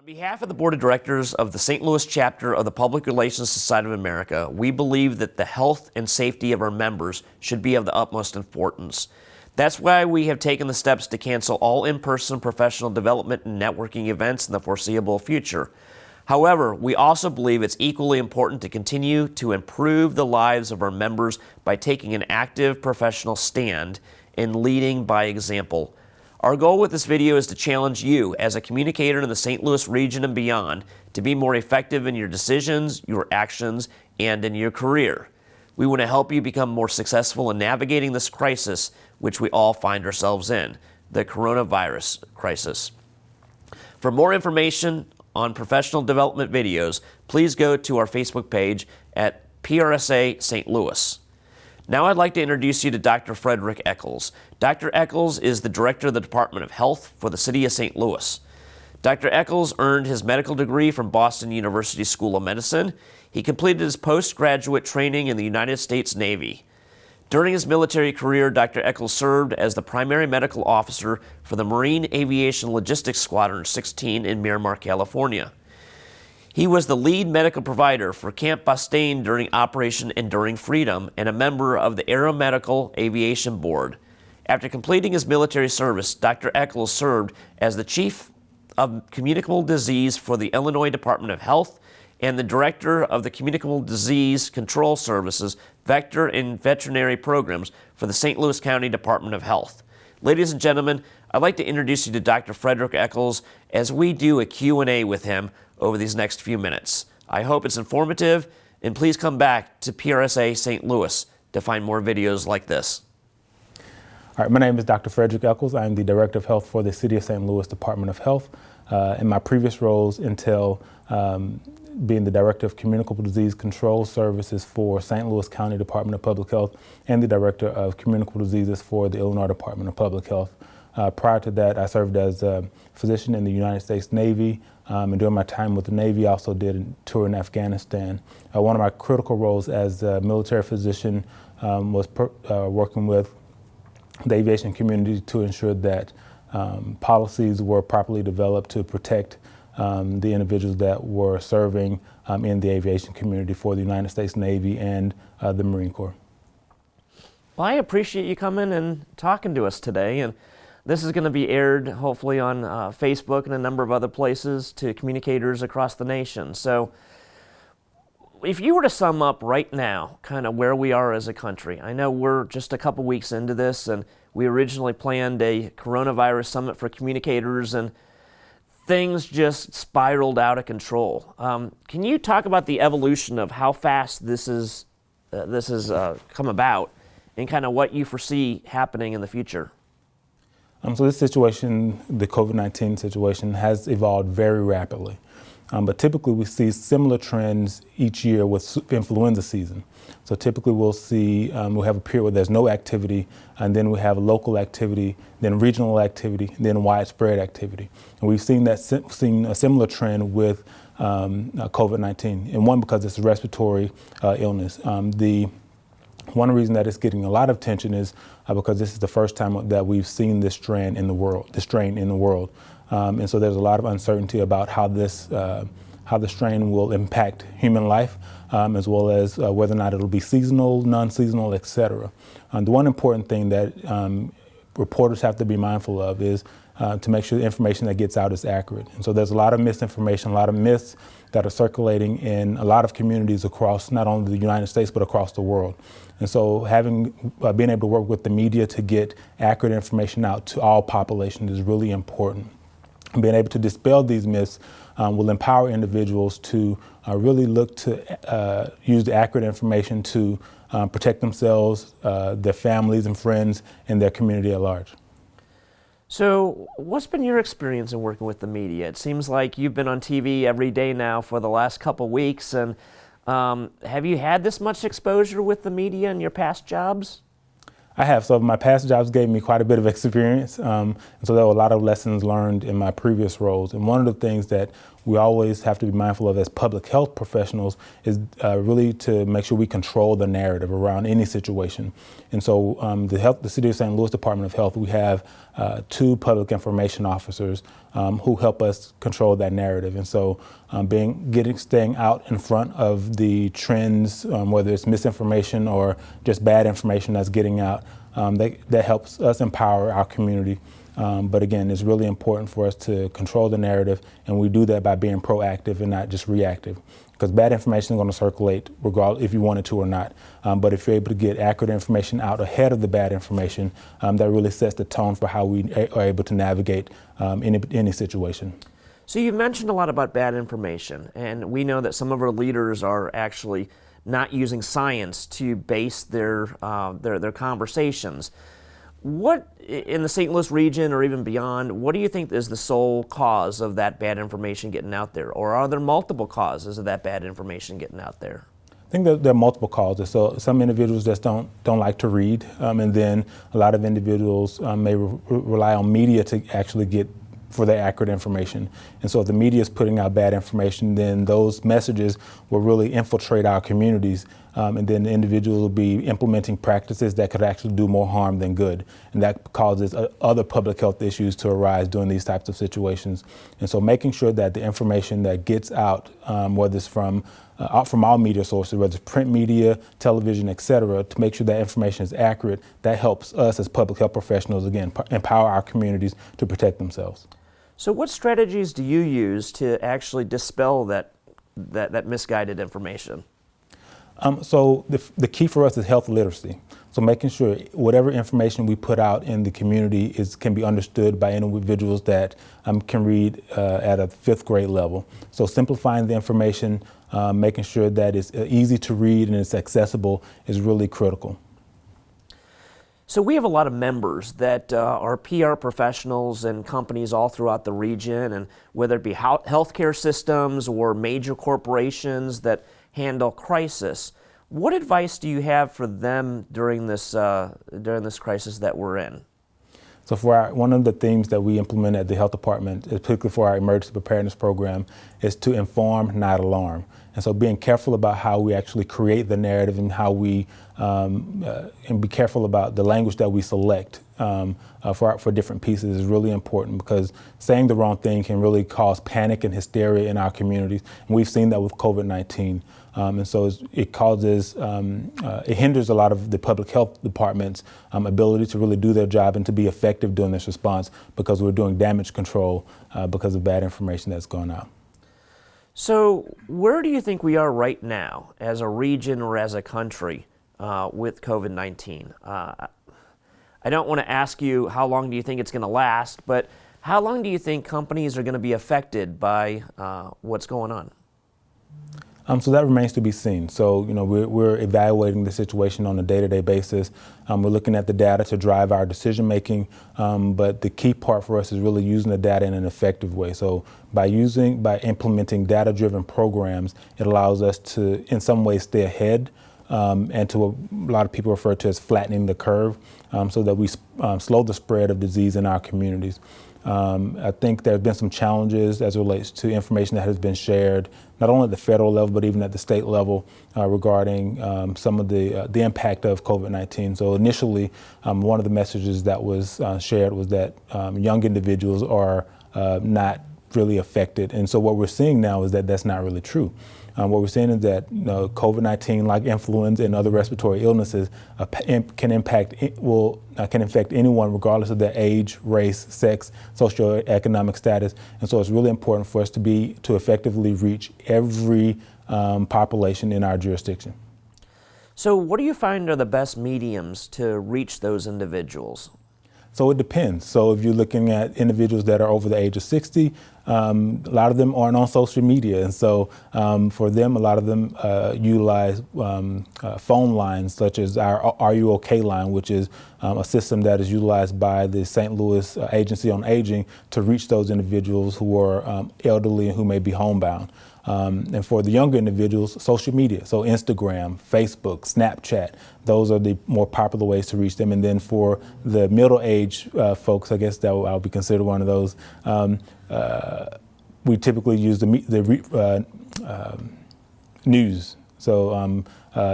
On behalf of the Board of Directors of the St. Louis chapter of the Public Relations Society of America, we believe that the health and safety of our members should be of the utmost importance. That's why we have taken the steps to cancel all in-person professional development and networking events in the foreseeable future. However, we also believe it's equally important to continue to improve the lives of our members by taking an active professional stand and leading by example. Our goal with this video is to challenge you as a communicator in the St. Louis region and beyond to be more effective in your decisions, your actions, and in your career. We want to help you become more successful in navigating this crisis, which we all find ourselves in, the coronavirus crisis. For more information on professional development videos, please go to our Facebook page at PRSA St. Louis. Now I'd like to introduce you to Dr. Fredrick Echols. Dr. Echols is the Director of the Department of Health for the City of St. Louis. Dr. Echols earned his medical degree from Boston University School of Medicine. He completed his postgraduate training in the United States Navy. During his military career, Dr. Echols served as the primary medical officer for the Marine Aviation Logistics Squadron 16 in Miramar, California. He was the lead medical provider for Camp Bastion during Operation Enduring Freedom and a member of the Aeromedical Aviation Board. After completing his military service, Dr. Echols served as the Chief of Communicable Disease for the Illinois Department of Health and the Director of the Communicable Disease Control Services, Vector and Veterinary Programs for the St. Louis County Department of Health. Ladies and gentlemen, I'd like to introduce you to Dr. Fredrick Echols as we do a Q&A with him over these next few minutes. I hope it's informative, and please come back to PRSA St. Louis to find more videos like this. All right, my name is Dr. Fredrick Echols. I'm the Director of Health for the City of St. Louis Department of Health. In my previous roles entail being the Director of Communicable Disease Control Services for St. Louis County Department of Public Health and the Director of Communicable Diseases for the Illinois Department of Public Health. Prior to that, I served as a physician in the United States Navy, and during my time with the Navy, I also did a tour in Afghanistan. One of my critical roles as a military physician was working with the aviation community to ensure that policies were properly developed to protect the individuals that were serving in the aviation community for the United States Navy and the Marine Corps. Well, I appreciate you coming and talking to us today. And this is going to be aired hopefully on Facebook and a number of other places to communicators across the nation. So if you were to sum up right now kind of where we are as a country, I know we're just a couple weeks into this, and we originally planned a coronavirus summit for communicators, and things just spiraled out of control. Can you talk about the evolution of how fast this has come about and kind of what you foresee happening in the future? So this situation, the COVID-19 situation, has evolved very rapidly. But typically we see similar trends each year with influenza season. So typically we'll have a period where there's no activity, and then we have local activity, then regional activity, and then widespread activity. And we've seen a similar trend with COVID-19, and one, because it's a respiratory illness. One reason that it's getting a lot of attention is because this is the first time that we've seen this strain in the world. And so there's a lot of uncertainty about how the strain will impact human life, as well as whether or not it'll be seasonal, non-seasonal, etc. The one important thing that reporters have to be mindful of is to make sure the information that gets out is accurate. And so there's a lot of misinformation, a lot of myths that are circulating in a lot of communities across not only the United States but across the world. And so being able to work with the media to get accurate information out to all populations is really important. Being able to dispel these myths will empower individuals to really look to use the accurate information to protect themselves, their families and friends, and their community at large. So what's been your experience in working with the media? It seems like you've been on TV every day now for the last couple weeks, and have you had this much exposure with the media in your past jobs? I have. So my past jobs gave me quite a bit of experience. And so there were a lot of lessons learned in my previous roles. And one of the things that we always have to be mindful of as public health professionals is really to make sure we control the narrative around any situation. And so the City of St. Louis Department of Health, we have 2 public information officers who help us control that narrative. And so staying out in front of the trends, whether it's misinformation or just bad information that's getting out, that helps us empower our community. But again, it's really important for us to control the narrative, and we do that by being proactive and not just reactive. Because bad information is going to circulate regardless if you want it to or not. But if you're able to get accurate information out ahead of the bad information, that really sets the tone for how we are able to navigate any situation. So you mentioned a lot about bad information, and we know that some of our leaders are actually not using science to base their conversations. What, in the St. Louis region or even beyond, what do you think is the sole cause of that bad information getting out there? Or are there multiple causes of that bad information getting out there? I think that there are multiple causes. So some individuals just don't like to read, and then a lot of individuals may rely on media to actually get for their accurate information. And so if the media is putting out bad information, then those messages will really infiltrate our communities, and then the individuals will be implementing practices that could actually do more harm than good. And that causes other public health issues to arise during these types of situations. And so making sure that the information that gets out, whether it's from all media sources, whether it's print media, television, et cetera, to make sure that information is accurate, that helps us as public health professionals, again, empower our communities to protect themselves. So what strategies do you use to actually dispel that misguided information? So the key for us is health literacy. So making sure whatever information we put out in the community can be understood by individuals that can read at a 5th grade level. So simplifying the information, making sure that it's easy to read and it's accessible is really critical. So we have a lot of members that are PR professionals and companies all throughout the region, and whether it be healthcare systems or major corporations that handle crisis. What advice do you have for them during this crisis that we're in? So one of the themes that we implement at the health department, particularly for our emergency preparedness program, is to inform, not alarm. And so being careful about how we actually create the narrative and how we and be careful about the language that we select for different pieces is really important, because saying the wrong thing can really cause panic and hysteria in our communities. And we've seen that with COVID-19. And so it causes, it hinders a lot of the public health department's ability to really do their job and to be effective during this response, because we're doing damage control because of bad information that's gone out. So where do you think we are right now as a region or as a country with COVID-19? I don't want to ask you how long do you think it's going to last, but how long do you think companies are going to be affected by what's going on? So that remains to be seen. So, we're evaluating the situation on a day-to-day basis. We're looking at the data to drive our decision making, but the key part for us is really using the data in an effective way. So by implementing data-driven programs, it allows us to, in some ways, stay ahead, and to a lot of people refer to as flattening the curve, so that we slow the spread of disease in our communities. I think there have been some challenges as it relates to information that has been shared, not only at the federal level, but even at the state level, regarding some of the impact of COVID-19. So initially, one of the messages that was shared was that young individuals are not really affected. And so what we're seeing now is that that's not really true. What we're seeing is that COVID-19, like influenza and other respiratory illnesses, can infect anyone regardless of their age, race, sex, socioeconomic status. And so it's really important for us to effectively reach every population in our jurisdiction. So what do you find are the best mediums to reach those individuals? So it depends. So if you're looking at individuals that are over the age of 60, a lot of them aren't on social media. And so for them, a lot of them utilize phone lines such as our Are You OK line, which is a system that is utilized by the St. Louis Agency on Aging to reach those individuals who are elderly and who may be homebound. And for the younger individuals, social media, so Instagram, Facebook, Snapchat, those are the more popular ways to reach them. And then for the middle-aged folks, I guess that I'll be considered one of those, we typically use news, so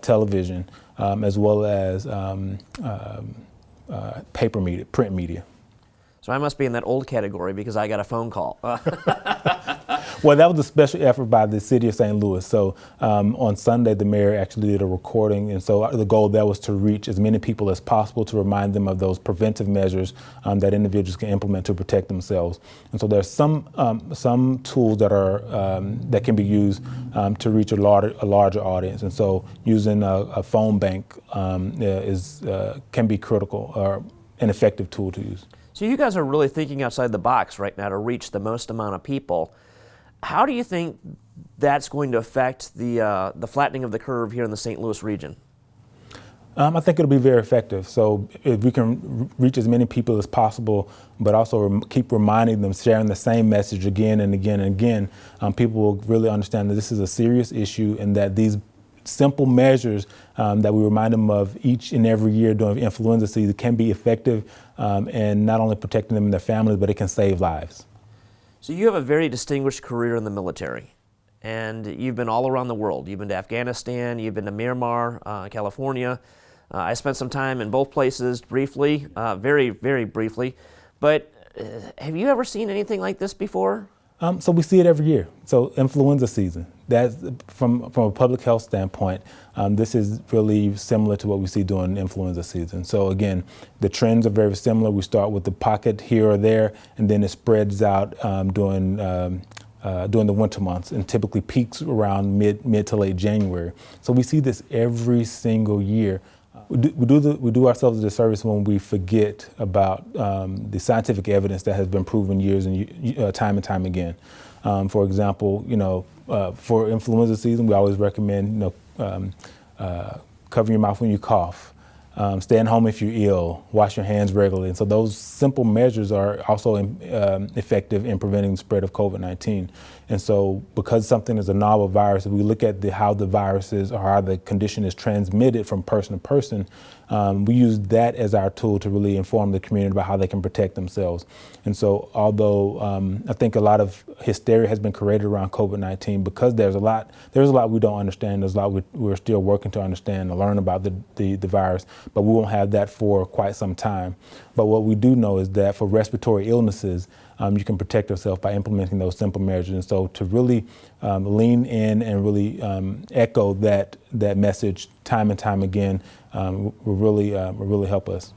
television, as well as paper media, print media. So I must be in that old category because I got a phone call. Well, that was a special effort by the city of St. Louis. So on Sunday, the mayor actually did a recording. And so the goal there was to reach as many people as possible to remind them of those preventive measures that individuals can implement to protect themselves. And so there's some tools that are that can be used to reach a larger audience. And so using a phone bank can be critical or an effective tool to use. So you guys are really thinking outside the box right now to reach the most amount of people. How do you think that's going to affect the flattening of the curve here in the St. Louis region? I think it'll be very effective. So if we can reach as many people as possible, but also keep reminding them, sharing the same message again and again and again, people will really understand that this is a serious issue and that these simple measures that we remind them of each and every year during influenza season can be effective and not only protecting them and their families, but it can save lives. So you have a very distinguished career in the military, and you've been all around the world. You've been to Afghanistan, you've been to Miramar, California. I spent some time in both places briefly, very, very briefly. But have you ever seen anything like this before? So we see it every year. So influenza season, that's from a public health standpoint, this is really similar to what we see during influenza season. So again, the trends are very similar. We start with the pocket here or there, and then it spreads out during the winter months and typically peaks around mid to late January. So we see this every single year. We do ourselves a disservice when we forget about the scientific evidence that has been proven years and time and time again. For example, for influenza season, we always recommend covering your mouth when you cough, staying home if you're ill, wash your hands regularly. And so those simple measures are also effective in preventing the spread of COVID-19. And so because something is a novel virus, if we look at how the virus is or how the condition is transmitted from person to person, we use that as our tool to really inform the community about how they can protect themselves. And so although I think a lot of hysteria has been created around COVID-19 because there's a lot we don't understand, there's a lot we're still working to understand and learn about the virus, but we won't have that for quite some time. But what we do know is that for respiratory illnesses, you can protect yourself by implementing those simple measures. And so to really lean in and really echo that message time and time again will really help us.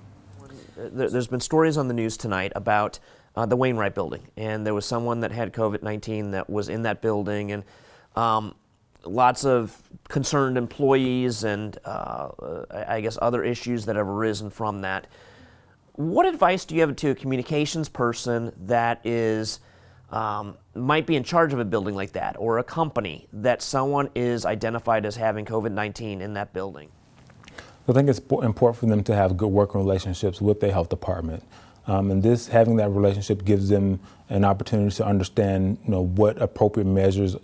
There's been stories on the news tonight about the Wainwright building, and there was someone that had COVID-19 that was in that building, and lots of concerned employees and I guess other issues that have arisen from that. What advice do you have to a communications person that is might be in charge of a building like that, or a company that someone is identified as having COVID-19 in that building? I think it's important for them to have good working relationships with their health department. And having that relationship gives them an opportunity to understand, what appropriate measures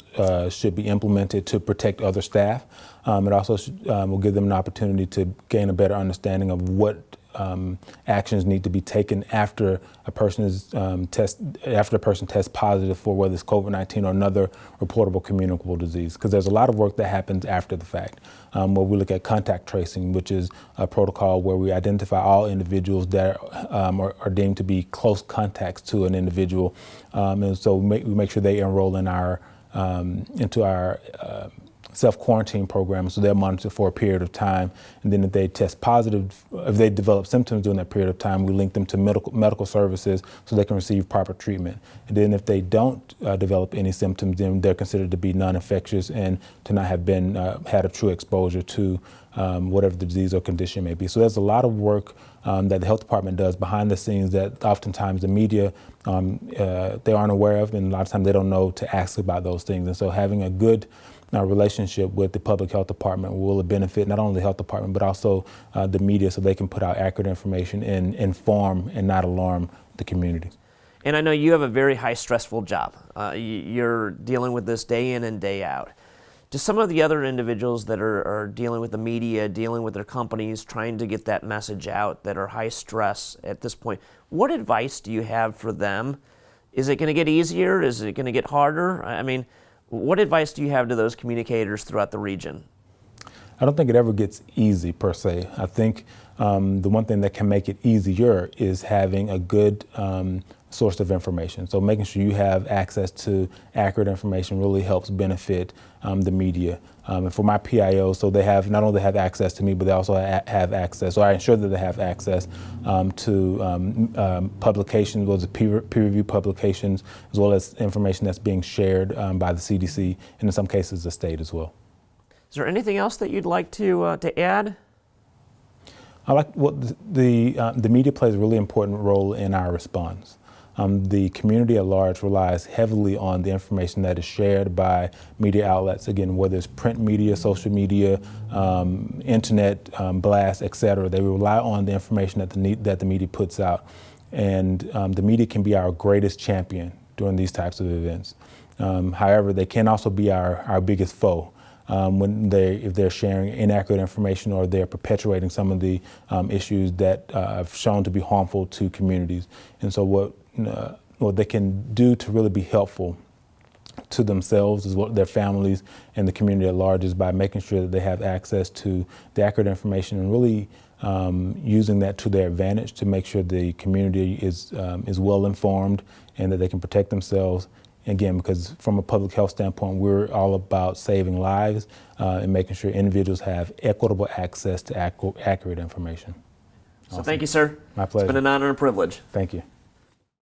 should be implemented to protect other staff. It also will give them an opportunity to gain a better understanding of what actions need to be taken after a person tests positive for whether it's COVID-19 or another reportable communicable disease. Because there's a lot of work that happens after the fact, where we look at contact tracing, which is a protocol where we identify all individuals that are deemed to be close contacts to an individual, and so we make sure they enroll in into our self-quarantine program, so they're monitored for a period of time. And then if they test positive, if they develop symptoms during that period of time, we link them to medical services so they can receive proper treatment. And then if they don't develop any symptoms, then they're considered to be non-infectious and to not have been had a true exposure to whatever the disease or condition may be. So there's a lot of work that the health department does behind the scenes that oftentimes the media, they aren't aware of, and a lot of times they don't know to ask about those things. And so having a good relationship with the public health department will benefit not only the health department, but also the media, so they can put out accurate information and inform and not alarm the community. And I know you have a very high stressful job. You're dealing with this day in and day out. To some of the other individuals that are dealing with the media, dealing with their companies, trying to get that message out, that are high stress at this point, what advice do you have for them Is it going to get easier? Is it going to get harder? I mean, what advice do you have to those communicators throughout the region? I don't think it ever gets easy per se. I think the one thing that can make it easier is having a good source of information. So making sure you have access to accurate information really helps benefit the media. And for my PIO, so they have not only have access to me, but they also have access, so I ensure that they have access to publications, whether it's peer-reviewed publications, as well as information that's being shared by the CDC, and in some cases the state as well. Is there anything else that you'd like to add? I like the media plays a really important role in our response. The community at large relies heavily on the information that is shared by media outlets, again, whether it's print media, social media, internet blasts, et cetera. They rely on the information that the media puts out. And the media can be our greatest champion during these types of events. However, they can also be our biggest foe. If they're sharing inaccurate information or they're perpetuating some of the issues that have shown to be harmful to communities. And so what they can do to really be helpful to themselves, as well their families and the community at large, is by making sure that they have access to the accurate information and really using that to their advantage to make sure the community is well informed and that they can protect themselves. Again, because from a public health standpoint, we're all about saving lives and making sure individuals have equitable access to accurate information. So thank you, sir. My pleasure. It's been an honor and privilege. Thank you.